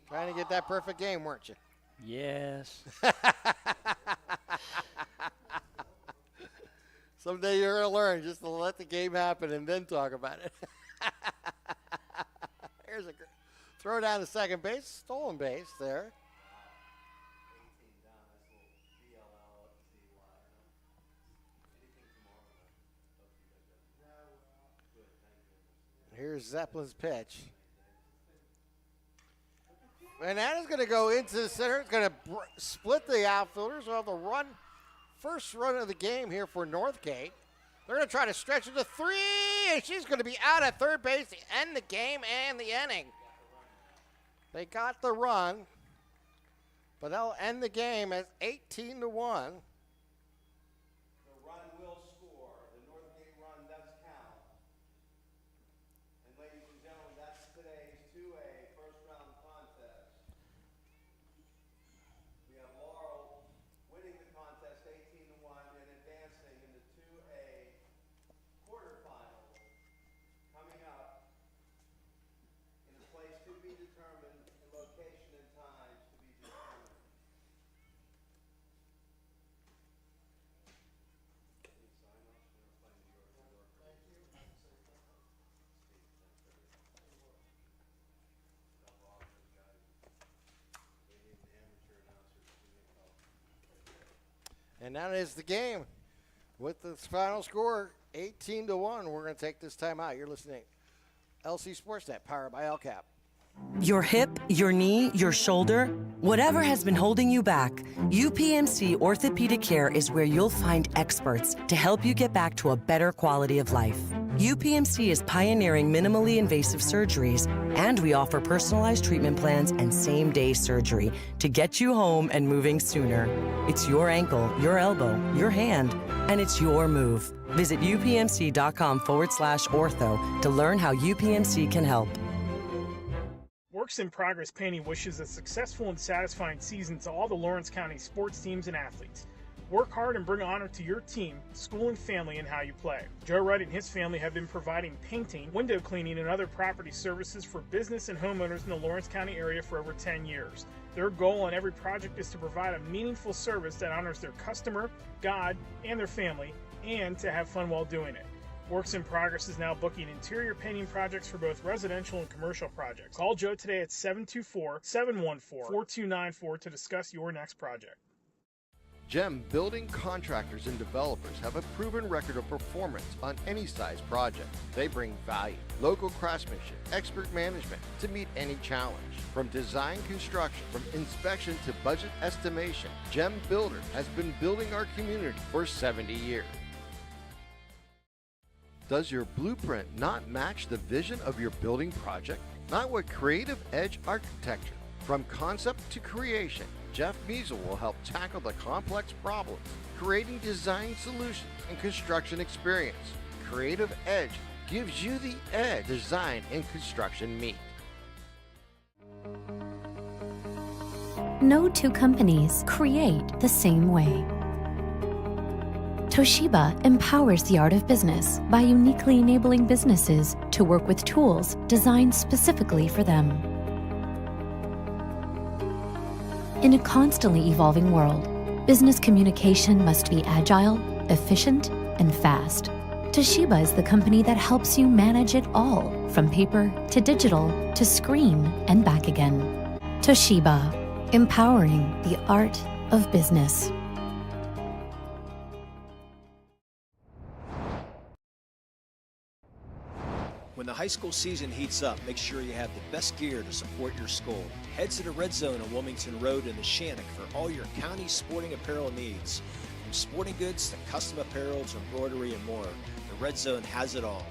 Trying to get that perfect game, weren't you? Yes. Someday you're going to learn just to let the game happen and then talk about it. Here's a throw down to second base, stolen base there. Here's Zeppelin's pitch. And that is going to go into the center. It's going to split the outfielders. We'll have the first run of the game here for Northgate. They're going to try to stretch it to 3, and she's going to be out at third base to end the game and the inning. They got the run, but they'll end the game at 18-1. The run will score. The Northgate run does count. And ladies and gentlemen, that's today's 2A first round contest. We have Laurel winning the contest 18-1 and advancing in the 2A quarterfinals. Coming up in a place to be determined, in location and times to be determined. And that is the game. With the final score, 18-1. We're going to take this time out. You're listening to LC SportsNet, powered by LCAP. Your hip, your knee, your shoulder, whatever has been holding you back, UPMC Orthopedic Care is where you'll find experts to help you get back to a better quality of life. UPMC is pioneering minimally invasive surgeries, and we offer personalized treatment plans and same-day surgery to get you home and moving sooner. It's your ankle, your elbow, your hand, and it's your move. Visit upmc.com/ortho to learn how UPMC can help. Works in Progress Painting wishes a successful and satisfying season to all the Lawrence County sports teams and athletes. Work hard and bring honor to your team, school, and family in how you play. Joe Wright and his family have been providing painting, window cleaning, and other property services for business and homeowners in the Lawrence County area for over 10 years. Their goal on every project is to provide a meaningful service that honors their customer, God, and their family, and to have fun while doing it. Works in Progress is now booking interior painting projects for both residential and commercial projects. Call Joe today at 724-714-4294 to discuss your next project. GEM building contractors and developers have a proven record of performance on any size project. They bring value, local craftsmanship, expert management to meet any challenge. From design construction, from inspection to budget estimation, GEM Builder has been building our community for 70 years. Does your blueprint not match the vision of your building project? Not with Creative Edge Architecture. From concept to creation, Jeff Measle will help tackle the complex problems, creating design solutions and construction experience. Creative Edge gives you the edge design and construction meet. No two companies create the same way. Toshiba empowers the art of business by uniquely enabling businesses to work with tools designed specifically for them. In a constantly evolving world, business communication must be agile, efficient, and fast. Toshiba is the company that helps you manage it all, from paper to digital to screen and back again. Toshiba, empowering the art of business. When the high school season heats up, make sure you have the best gear to support your school. Head to the Red Zone on Wilmington Road in the Shannock for all your county sporting apparel needs. From sporting goods to custom apparel to embroidery and more, the Red Zone has it all.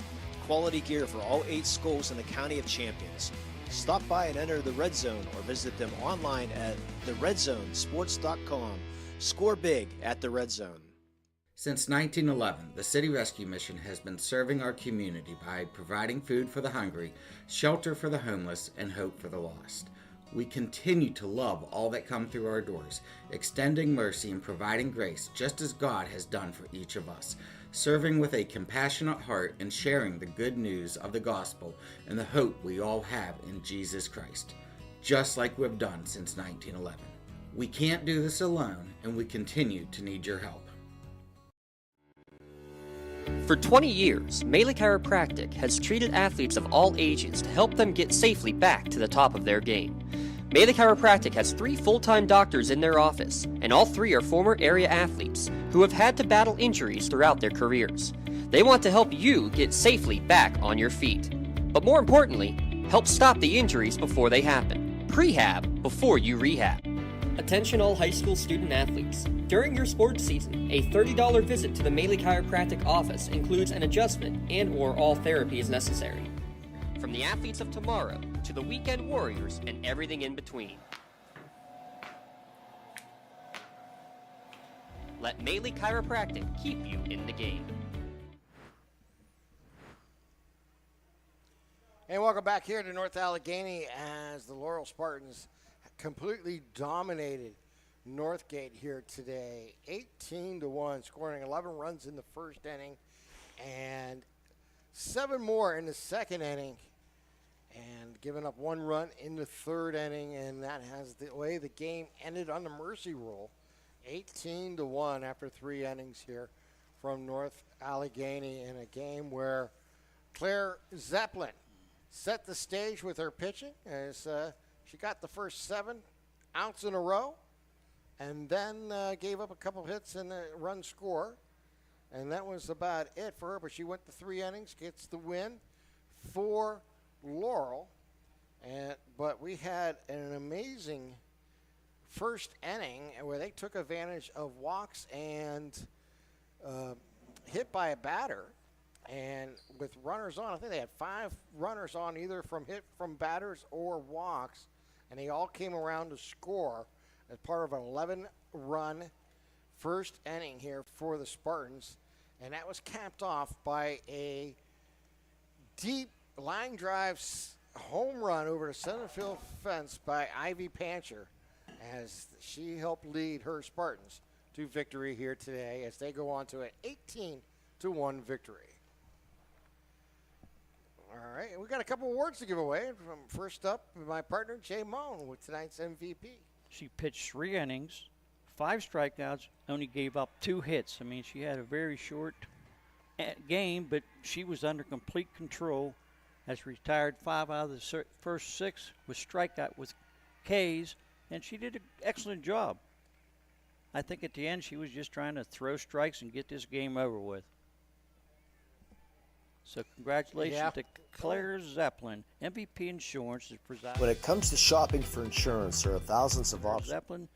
Quality gear for all 8 schools in the County of Champions. Stop by and enter the Red Zone or visit them online at theredzonesports.com. Score big at the Red Zone. Since 1911, the City Rescue Mission has been serving our community by providing food for the hungry, shelter for the homeless, and hope for the lost. We continue to love all that come through our doors, extending mercy and providing grace just as God has done for each of us, serving with a compassionate heart and sharing the good news of the gospel and the hope we all have in Jesus Christ, just like we've done since 1911. We can't do this alone, and we continue to need your help. For 20 years, Melee Chiropractic has treated athletes of all ages to help them get safely back to the top of their game. Melee Chiropractic has 3 full-time doctors in their office, and all 3 are former area athletes who have had to battle injuries throughout their careers. They want to help you get safely back on your feet. But more importantly, help stop the injuries before they happen. Prehab before you rehab. Attention all high school student athletes. During your sports season, a $30 visit to the Melee Chiropractic office includes an adjustment and/or all therapy is necessary. From the athletes of tomorrow to the weekend warriors and everything in between. Let Melee Chiropractic keep you in the game. And welcome back here to North Allegheny as the Laurel Spartans completely dominated Northgate here today, 18-1, scoring 11 runs in the first inning and 7 more in the second inning, and giving up 1 run in the third inning, and that has the way the game ended on the mercy rule, 18-1 after 3 innings here from North Allegheny in a game where Claire Zeppelin set the stage with her pitching as she got the first 7 outs in a row, and then gave up a couple hits and a run score. And that was about it for her, but she went to 3 innings, gets the win for Laurel. But we had an amazing first inning where they took advantage of walks and hit by a batter. And with runners on, I think they had 5 runners on either from hit from batters or walks, and they all came around to score as part of an 11-run first inning here for the Spartans. And that was capped off by a deep line drive home run over the center field fence by Ivy Pancher as she helped lead her Spartans to victory here today as they go on to an 18-1 victory. All right, we got a couple awards to give away. First up, my partner, Jay Moan, with tonight's MVP. She pitched 3 innings, 5 strikeouts, only gave up 2 hits. I mean, she had a very short game, but she was under complete control. Has retired 5 out of the first 6 with strikeout with Ks, and she did an excellent job. I think at the end she was just trying to throw strikes and get this game over with. So congratulations to Claire Zeppelin. MVP Insurance is presiding. When it comes to shopping for insurance, there are thousands of options. Zeppelin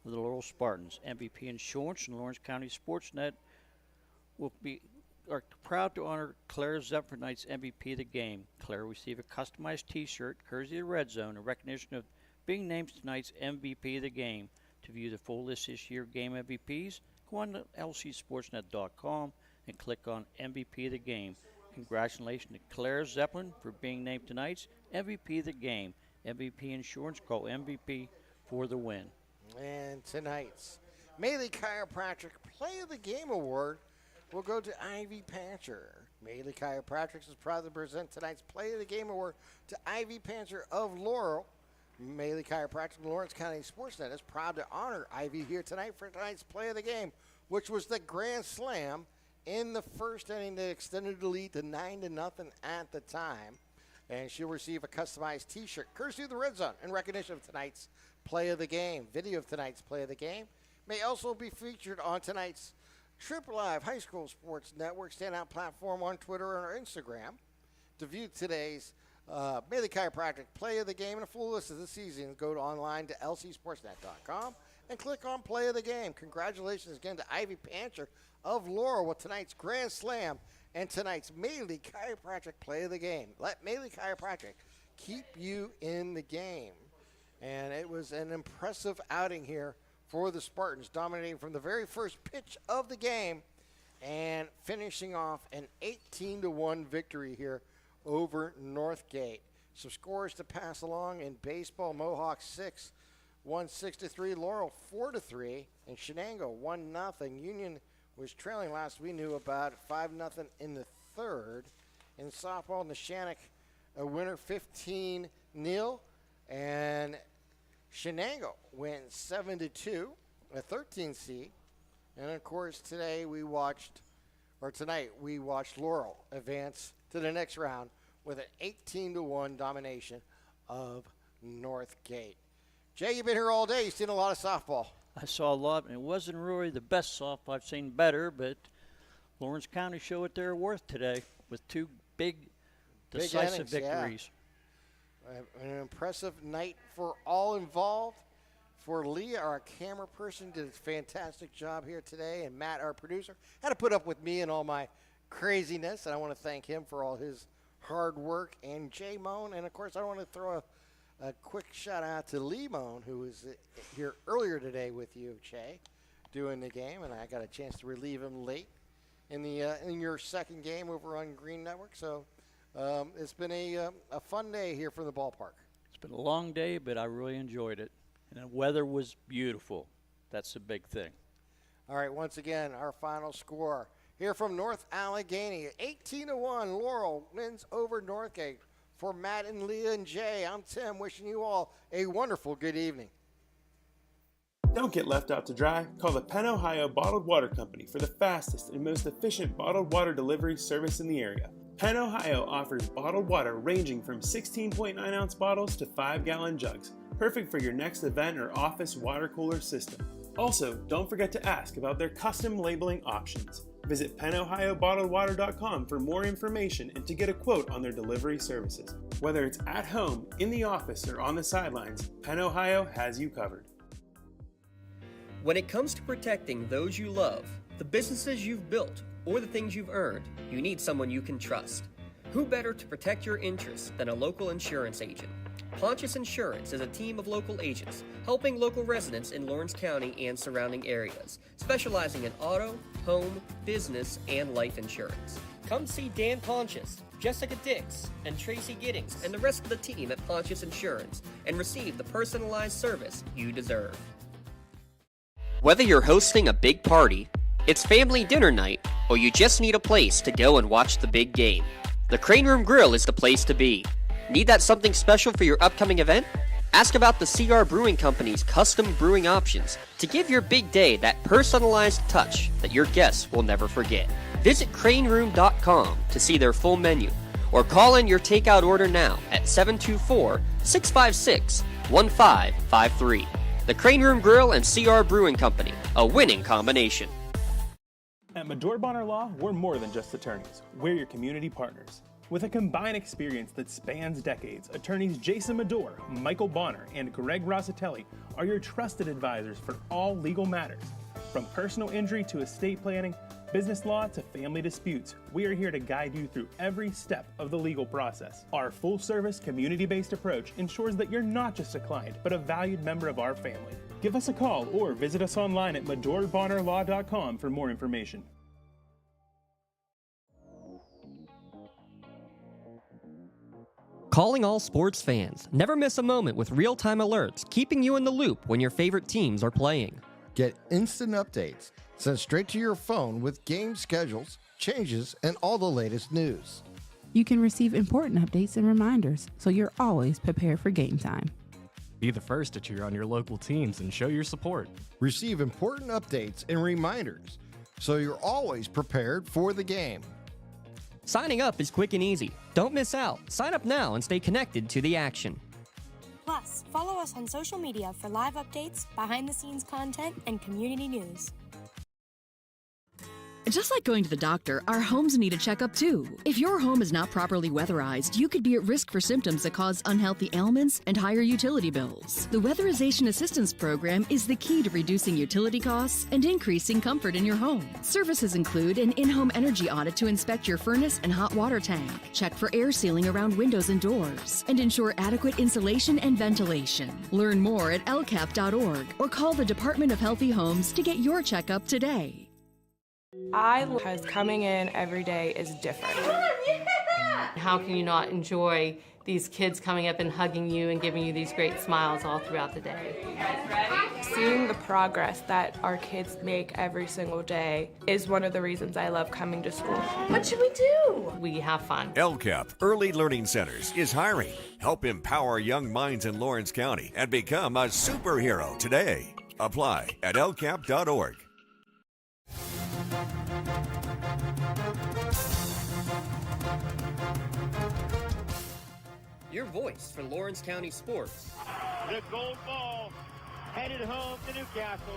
of the Laurel Spartans. MVP Insurance and Lawrence County SportsNet are proud to honor Claire Zepp for tonight's MVP of the game. Claire will receive a customized T-shirt, courtesy of Red Zone, in recognition of being named tonight's MVP of the game. To view the full list this year of game MVPs, go on to lcsportsnet.com and click on MVP of the game. Congratulations to Claire Zeppelin for being named tonight's MVP of the game. MVP Insurance, call MVP for the win. And tonight's Maley Chiropractic Play of the Game Award will go to Ivy Pancher. Maley Chiropractic is proud to present tonight's Play of the Game Award to Ivy Pancher of Laurel. Maley Chiropractic and Lawrence County SportsNet is proud to honor Ivy here tonight for tonight's Play of the Game, which was the grand slam in the first inning that extended the lead to 9-0 at the time. And she'll receive a customized T-shirt, courtesy of the Red Zone, in recognition of tonight's Play of the Game. Video of tonight's Play of the Game may also be featured on tonight's Triple Live High School Sports Network standout platform on Twitter or Instagram. To view today's Maley Chiropractic Play of the Game and a full list of the season, go online to lcsportsnet.com and click on Play of the Game. Congratulations again to Ivy Pancher of Laurel with tonight's Grand Slam and tonight's Maley Chiropractic Play of the Game. Let Maley Chiropractic keep you in the game. And it was an impressive outing here for the Spartans, dominating from the very first pitch of the game and finishing off an 18-1 victory here over Northgate. Some scores to pass along in baseball: Mohawk 6, won 6-3. Laurel 4-3, and Shenango 1-0. Union was trailing last we knew about 5-0 in the third. In softball, Neshannock a winner 15-0, and Shenango went 7-2, a 13 seed. And of course tonight we watched Laurel advance to the next round with an 18-1 domination of Northgate. Jay, you've been here all day. You've seen a lot of softball. I saw a lot, and it wasn't really the best softball. I've seen better, but Lawrence County showed what they're worth today with 2 big decisive victories. Yeah. An impressive night for all involved. For Leah, our camera person, did a fantastic job here today, and Matt, our producer, had to put up with me and all my craziness, and I want to thank him for all his hard work, and Jay Moan, and of course I want to throw a quick shout out to Lee Moan, who was here earlier today with you, Jay, doing the game, and I got a chance to relieve him late in your second game over on Green Network. So it's been a fun day here from the ballpark. It's been a long day, but I really enjoyed it, and the weather was beautiful. That's the big thing. All right, once again, our final score here from North Allegheny, 18-1. Laurel wins over Northgate. For Matt and Leah and Jay, I'm Tim, wishing you all a wonderful good evening. Don't get left out to dry. Call the Penn Ohio Bottled Water Company for the fastest and most efficient bottled water delivery service in the area. Penn Ohio offers bottled water ranging from 16.9-ounce bottles to 5-gallon jugs, perfect for your next event or office water cooler system. Also, don't forget to ask about their custom labeling options. Visit PennOhioBottledWater.com for more information and to get a quote on their delivery services. Whether it's at home, in the office, or on the sidelines, Penn Ohio has you covered. When it comes to protecting those you love, the businesses you've built, or the things you've earned, you need someone you can trust. Who better to protect your interests than a local insurance agent? Pontius Insurance is a team of local agents helping local residents in Lawrence County and surrounding areas, specializing in auto, home, business, and life insurance. Come see Dan Pontius, Jessica Dix, and Tracy Giddings, and the rest of the team at Pontius Insurance, and receive the personalized service you deserve. Whether you're hosting a big party, it's family dinner night, or you just need a place to go and watch the big game, the Crane Room Grill is the place to be. Need that something special for your upcoming event? Ask about the CR Brewing Company's custom brewing options to give your big day that personalized touch that your guests will never forget. Visit craneroom.com to see their full menu, or call in your takeout order now at 724-656-1553. The Crane Room Grill and CR Brewing Company, a winning combination. At Medore Bonner Law, we're more than just attorneys. We're your community partners. With a combined experience that spans decades, attorneys Jason Medore, Michael Bonner, and Greg Rossitelli are your trusted advisors for all legal matters. From personal injury to estate planning, business law to family disputes, we are here to guide you through every step of the legal process. Our full-service, community-based approach ensures that you're not just a client, but a valued member of our family. Give us a call or visit us online at MedoreBonnerLaw.com for more information. Calling all sports fans. Never miss a moment with real-time alerts, keeping you in the loop when your favorite teams are playing. Get instant updates sent straight to your phone with game schedules, changes, and all the latest news. You can receive important updates and reminders, so you're always prepared for game time. Be the first to cheer on your local teams and show your support. Receive important updates and reminders, so you're always prepared for the game. Signing up is quick and easy. Don't miss out. Sign up now and stay connected to the action. Plus, follow us on social media for live updates, behind-the-scenes content, and community news. Just like going to the doctor, our homes need a checkup too. If your home is not properly weatherized, you could be at risk for symptoms that cause unhealthy ailments and higher utility bills. The Weatherization Assistance Program is the key to reducing utility costs and increasing comfort in your home. Services include an in-home energy audit to inspect your furnace and hot water tank, check for air sealing around windows and doors, and ensure adequate insulation and ventilation. Learn more at lcap.org or call the Department of Healthy Homes to get your checkup today. Because coming in every day is different. How can you not enjoy these kids coming up and hugging you and giving you these great smiles all throughout the day? Seeing the progress that our kids make every single day is one of the reasons I love coming to school. What should we do? We have fun. LCAP Early Learning Centers is hiring. Help empower young minds in Lawrence County and become a superhero today. Apply at lcap.org. Your voice for Lawrence County sports. The gold ball headed home to Newcastle.